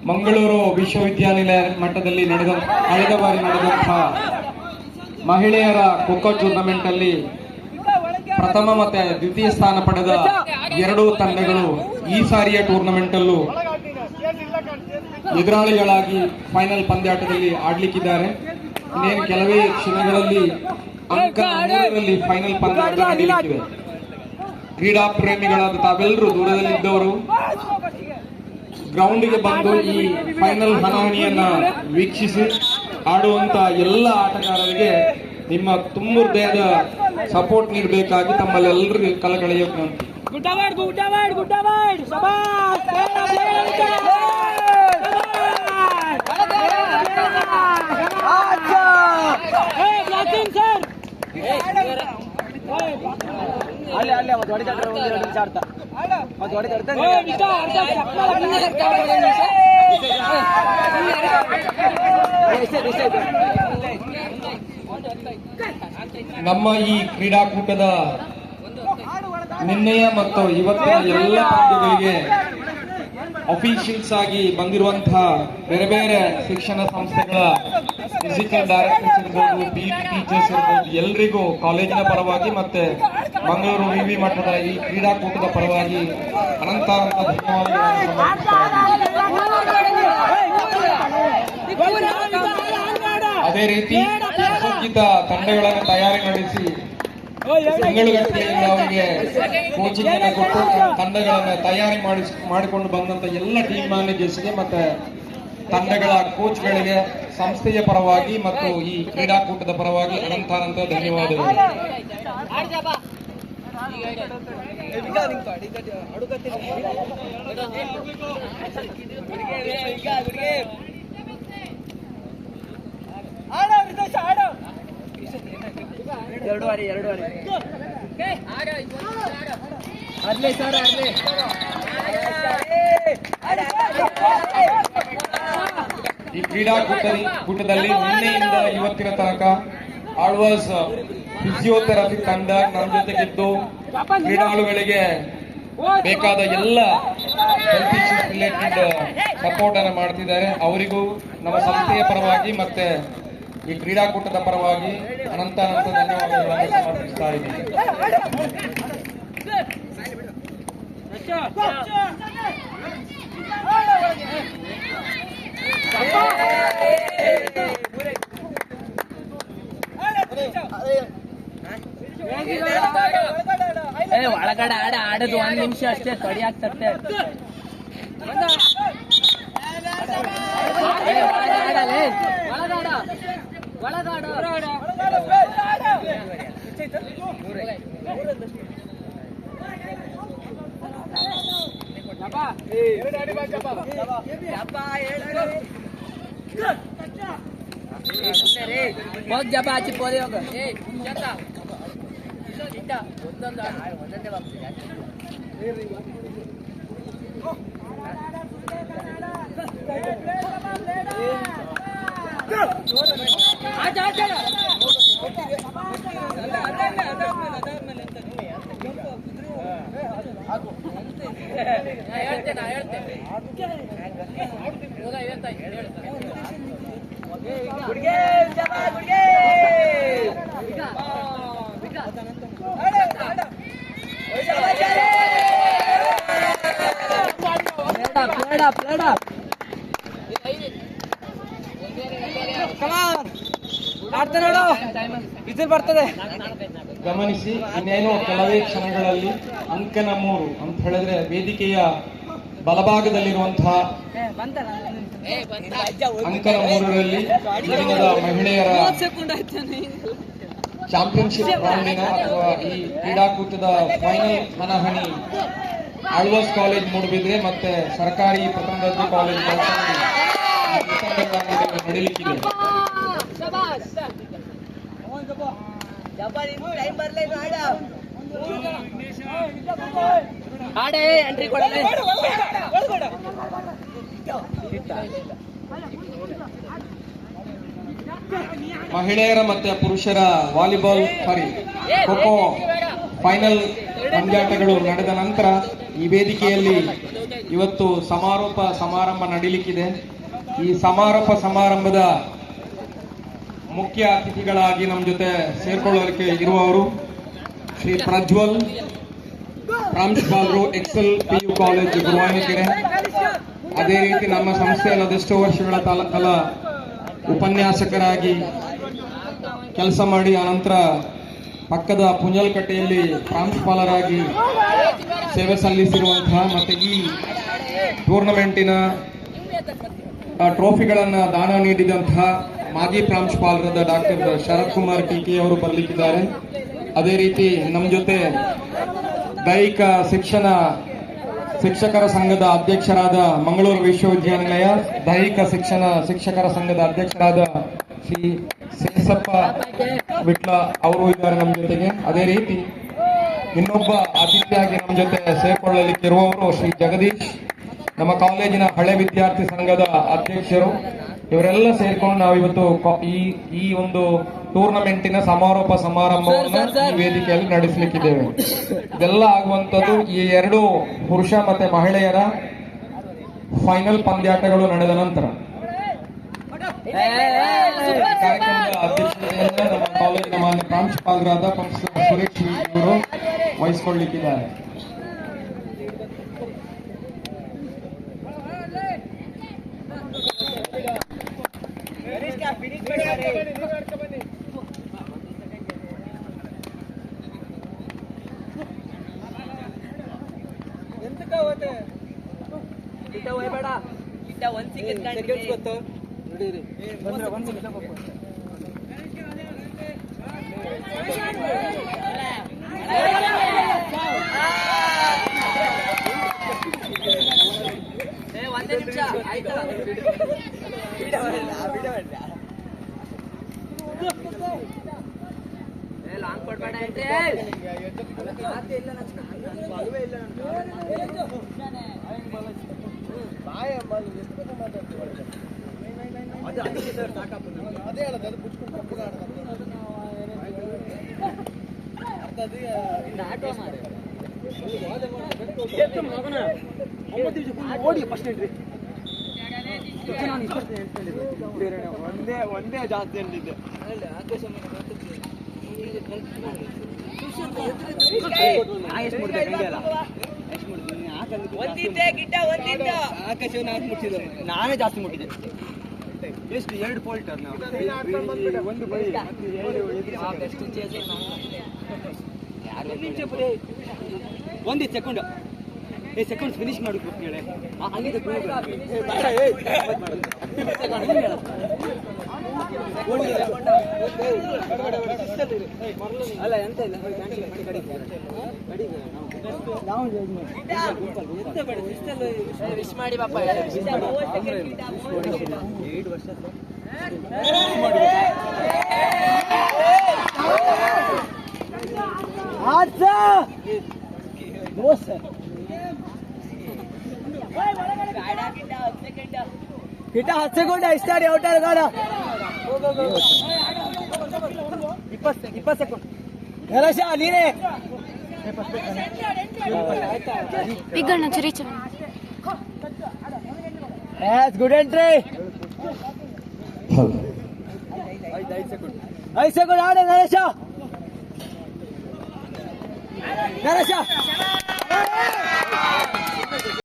ಮಂಗಳೂರು ವಿಶ್ವವಿದ್ಯಾನಿಲಯ ಮಟ್ಟದಲ್ಲಿ ಕಳೆದ ಬಾರಿ ನಡೆದಂತಹ ಮಹಿಳೆಯರ ಖೋಖೋ ಟೂರ್ನಮೆಂಟ್ ಅಲ್ಲಿ ಪ್ರಥಮ ಮತ್ತೆ ದ್ವಿತೀಯ ಸ್ಥಾನ ಪಡೆದ ಎರಡೂ ತಂಡಗಳು ಈ ಸಾರಿಯ ಟೂರ್ನಮೆಂಟ್ ಅಲ್ಲೂ ಎದುರಾಳಿಗಳಾಗಿ ಫೈನಲ್ ಪಂದ್ಯಾಟದಲ್ಲಿ ಆಡ್ಲಿಕ್ಕಿದ್ದಾರೆ. ಇನ್ನೇನು ಕೆಲವೇ ಕ್ಷಣಗಳಲ್ಲಿ ಅಂಕ 3ರಲ್ಲಿ ಫೈನಲ್ ಪಂದ್ಯಾಟ ನಡೆಯಲಿಕ್ಕಿದೆ. ಕ್ರೀಡಾ ಪ್ರೇಮಿಗಳಾದ ತಾವೆಲ್ಲರೂ ದೂರದಲ್ಲಿದ್ದವರು ಗ್ರೌಂಡ್ಗೆ ಬಂದು ಈ ಫೈನಲ್ ಹಣಾಹಣಿಯನ್ನ ವೀಕ್ಷಿಸಿ ಆಡುವಂತ ಎಲ್ಲ ಆಟಗಾರರಿಗೆ ನಿಮ್ಮ ತುಂಬ ಹೃದಯದ ಸಪೋರ್ಟ್ ನೀಡಬೇಕಾಗಿ ತಮ್ಮಲ್ಲೆಲ್ಲರಿಗೂ ಕಳಕಳಿಯ ನಮ್ಮ ಈ ಕ್ರೀಡಾಕೂಟದ ನಿನ್ನೆಯ ಮತ್ತು ಇವತ್ತಿನ ಎಲ್ಲ ಪಂದ್ಯಗಳಿಗೆ ಅಫಿಷಿಯಲ್ಸ್ ಆಗಿ ಬಂದಿರುವಂತಹ ಬೇರೆ ಬೇರೆ ಶಿಕ್ಷಣ ಸಂಸ್ಥೆಗಳ ಫಿಸಿಕಲ್ ಡೈರೆಕ್ಟರ್ಸ್ ಇರ್ಬೋದು, ಪಿಟಿ ಟೀಚರ್ಸ್ ಇರ್ಬೋದು, ಎಲ್ರಿಗೂ ಕಾಲೇಜಿನ ಪರವಾಗಿ ಮತ್ತೆ ಮಂಗಳೂರು ವಿವಿ ಮಟ್ಟದ ಈ ಕ್ರೀಡಾಕೂಟದ ಪರವಾಗಿ ಅನಂತ ಧನ್ಯವಾದಗಳನ್ನು ಅದೇ ರೀತಿ ಸುಸಜ್ಜಿತ ತಂಡಗಳನ್ನು ತಯಾರಿ ನಡೆಸಿ ತಿಂಗಳುಗಟ್ಟಲೆಯಿಂದ ಅವರಿಗೆ ಕೋಚಿಂಗ್ ಅನ್ನು ಕೊಟ್ಟು ತಂಡಗಳನ್ನು ತಯಾರಿ ಮಾಡಿಕೊಂಡು ಬಂದಂತ ಎಲ್ಲ ಟೀಮ್ ಮ್ಯಾನೇಜರ್ಸ್ಗೆ ಮತ್ತೆ ತಂಡಗಳ ಕೋಚ್ಗಳಿಗೆ ಸಂಸ್ಥೆಯ ಪರವಾಗಿ ಮತ್ತು ಈ ಕ್ರೀಡಾಕೂಟದ ಪರವಾಗಿ ಅನಂತ ಧನ್ಯವಾದಗಳು. ಈ ಕ್ರೀಡಾಕೂಟದಲ್ಲಿ ನಿನ್ನೆಯಿಂದ ಇವತ್ತಿನ ತನಕ ಆಳ್ವಾಸ್ ಫಿಸಿಯೋಥೆರಪಿ ತಂಡ ನಮ್ಮ ಜೊತೆಗಿದ್ದು ಕ್ರೀಡಾಳುಗಳಿಗೆ ಬೇಕಾದ ಎಲ್ಲ ಹೆಲ್ತ್ ಇಶ್ಯೂಸ್ ರಿಲೇಟೆಡ್ ಸಪೋರ್ಟ್ ಅನ್ನು ಮಾಡ್ತಿದ್ದಾರೆ. ಅವರಿಗೂ ನಮ್ಮ ಸಂಸ್ಥೆಯ ಪರವಾಗಿ ಮತ್ತೆ ಈ ಕ್ರೀಡಾಕೂಟದ ಪರವಾಗಿ ಅನಂತ ಧನ್ಯವಾದಗಳನ್ನು ಸಮರ್ಪಿಸ್ತಾ ಇದ್ದೀನಿ. ಒಳಗಡೆ ಆಡೋದು 1 ನಿಮಿಷ ಅಷ್ಟೇ, ಕಡಿ ಆಗ್ತದೆ. ಹೋಗ್ ಜಪ ಆಚಿ ಪೋದೆ ಹೋಗ. ಗಮನಿಸಿ, ಇನ್ನೇನು ಕೆಲವೇ ಕ್ಷಣಗಳಲ್ಲಿ ಅಂಕನ 3 ಅಂತ ಹೇಳಿದ್ರೆ ವೇದಿಕೆಯ ಬಲಭಾಗದಲ್ಲಿರುವಂತಹ ಅಂಕನ 3ರಲ್ಲಿ ದಿನದ ಮಹಿಳೆಯರ ಚಾಂಪಿಯನ್ಶಿಪ್ ರೌಂಡಿನ ಅಥವಾ ಈ ಕ್ರೀಡಾಕೂಟದ ಫೈನಲ್ ಹಣಾಹಣಿ ಆಳ್ವಾಸ್ ಕಾಲೇಜ್ ಮೂಡಬಿದ್ರೆ ಮತ್ತೆ ಸರ್ಕಾರಿ ಪ್ರಥಮ ದರ್ಜೆ ಕಾಲೇಜ್ ನಡೀಲಿಕ್ಕಿದೆ. ಮಹಿಳೆಯರ ಮತ್ತೆ ಪುರುಷರ ವಾಲಿಬಾಲ್ ಖೋಖೋ ಫೈನಲ್ ಪಂದ್ಯಾಟಗಳು ನಡೆದ ನಂತರ ಈ ವೇದಿಕೆಯಲ್ಲಿ ಇವತ್ತು ಸಮಾರೋಪ ಸಮಾರಂಭ ನಡೀಲಿಕ್ಕಿದೆ. ಈ ಸಮಾರಂಭದ ಮುಖ್ಯ ಅತಿಥಿಗಳಾಗಿ ನಮ್ಮ ಜೊತೆ ಸೇರ್ಕೊಳ್ಳೋದಕ್ಕೆ ಇರುವವರು ಶ್ರೀ ಪ್ರಜ್ವಲ್, ಪ್ರಾಂಶುಪಾಲರು, ಎಕ್ಸೆಲ್ PU ಕಾಲೇಜ್ ಗುರುವಾಯೂರುಕೆರೆ. ಅದೇ ರೀತಿ ನಮ್ಮ ಸಂಸ್ಥೆಯಲ್ಲಿ ಅದೆಷ್ಟೋ ವರ್ಷಗಳ ಕಾಲ ಉಪನ್ಯಾಸಕರಾಗಿ ಕೆಲಸ ಮಾಡಿ ಆನಂತರ ಪಕ್ಕದ ಪುಂಜಲ್ಕಟ್ಟೆಯಲ್ಲಿ ಪ್ರಾಂಶುಪಾಲರಾಗಿ ಸೇವೆ ಸಲ್ಲಿಸಿರುವಂತಹ ಮತ್ತೆ ಈ ಟೂರ್ನಮೆಂಟಿನ ಟ್ರೋಫಿಗಳನ್ನು ದಾನ ನೀಡಿದಂತಹ ಮಾಜಿ ಪ್ರಾಂಶುಪಾಲರಾದ ಡಾಕ್ಟರ್ ಶರತ್ ಕುಮಾರ್ TK ಅವರು ಬರಲಿಕ್ಕಿದ್ದಾರೆ. ಅದೇ ರೀತಿ ನಮ್ಮ ಜೊತೆ ದೈಹಿಕ ಶಿಕ್ಷಕರ ಸಂಘದ ಅಧ್ಯಕ್ಷರಾದ ಮಂಗಳೂರು ವಿಶ್ವವಿದ್ಯಾನಿಲಯ ದೈಹಿಕ ಶಿಕ್ಷಕರ ಸಂಘದ ಅಧ್ಯಕ್ಷರಾದ ಶ್ರೀ ಸೇಸಪ್ಪ ವಿಟ್ಲ ಅವರು ಇದ್ದಾರೆ ನಮ್ಮ ಜೊತೆಗೆ. ಅದೇ ರೀತಿ ಇನ್ನೊಬ್ಬ ಅತಿಥಿಯಾಗಿ ನಮ್ಮ ಜೊತೆ ಸೇರ್ಕೊಳ್ಳಲಿಕ್ಕಿರುವವರು ಶ್ರೀ ಜಗದೀಶ್, ನಮ್ಮ ಕಾಲೇಜಿನ ಹಳೆ ವಿದ್ಯಾರ್ಥಿ ಸಂಘದ ಅಧ್ಯಕ್ಷರು. ಇವರೆಲ್ಲ ಸೇರ್ಕೊಂಡು ನಾವಿವತ್ತು ಈ ಒಂದು ಟೂರ್ನಮೆಂಟಿನ ಸಮಾರೋಪ ಸಮಾರಂಭವನ್ನು ಈ ವೇದಿಕೆಯಲ್ಲಿ ನಡೆಸಲಿಕ್ಕಿದ್ದೇವೆ. ಇದೆಲ್ಲ ಆಗುವಂತದ್ದು ಈ ಎರಡು ಪುರುಷ ಮತ್ತೆ ಮಹಿಳೆಯರ ಫೈನಲ್ ಪಂದ್ಯಾಟಗಳು ನಡೆದ ನಂತರ. ಕಾರ್ಯಕ್ರಮದ ಅಧ್ಯಕ್ಷತೆಯನ್ನು ನಮ್ಮ ಕಾಲೇಜಿನ ಮಾನ್ಯ ಪ್ರಾಂಶುಪಾಲರಾದ ಪ್ರೊಫೆಸರ್ ಸುರೇಶ್ ಇವರು ವಹಿಸಿಕೊಳ್ಳಲಿಕ್ಕಿದ್ದಾರೆ. ಒಂದೇ ನಿಮಿಷ ಆಯ್ತಲ್ಲ. ಲಾಂಗ್ ಕೊಡ್ಬೇಡ ಎಂಟ್ರಿ. ಓಡಿ ಫಸ್ಟ್ ಎಂಟ್ರಿ ಒಂದೇ ಜಾಸ್ತಿ ಎಂಟಿದ್ದೆ. ನಾನೇ ಜಾಸ್ತಿ ಮುಟ್ಟಿದ್ದೆ. ಎಷ್ಟು 2 ಪೋಲ್ಟರ್ ನಾವು ಒಂದು ಬೈ ಒಂದು ಸೆಕೆಂಡ್ ಸೆಕೆಂಡ್ಸ್ ಫಿನಿಶ್ ಮಾಡಬೇಕು ಹೇಳಿ ಅಲ್ಲ ಎಂತ ಇಲ್ಲ ವಿಶ್ ಮಾಡಿ ಬಾಪ. 7 ವರ್ಷ ಗಿಟ 10 ಸೆಕೆಂಡ್ ಸ್ಟಾರ್ಟ್ ಔಟರ್ ಗಾಡ 20 ಸೆಕೆಂಡ್ ಹರಶ ನೀನೇ ಬಿಗಣ್ಣ ಚರಿಚ ಎಸ್ ಗುಡ್ ಎಂಟ್ರಿ 5 ಸೆಕೆಂಡ್ ಆಡ ನರೇಶ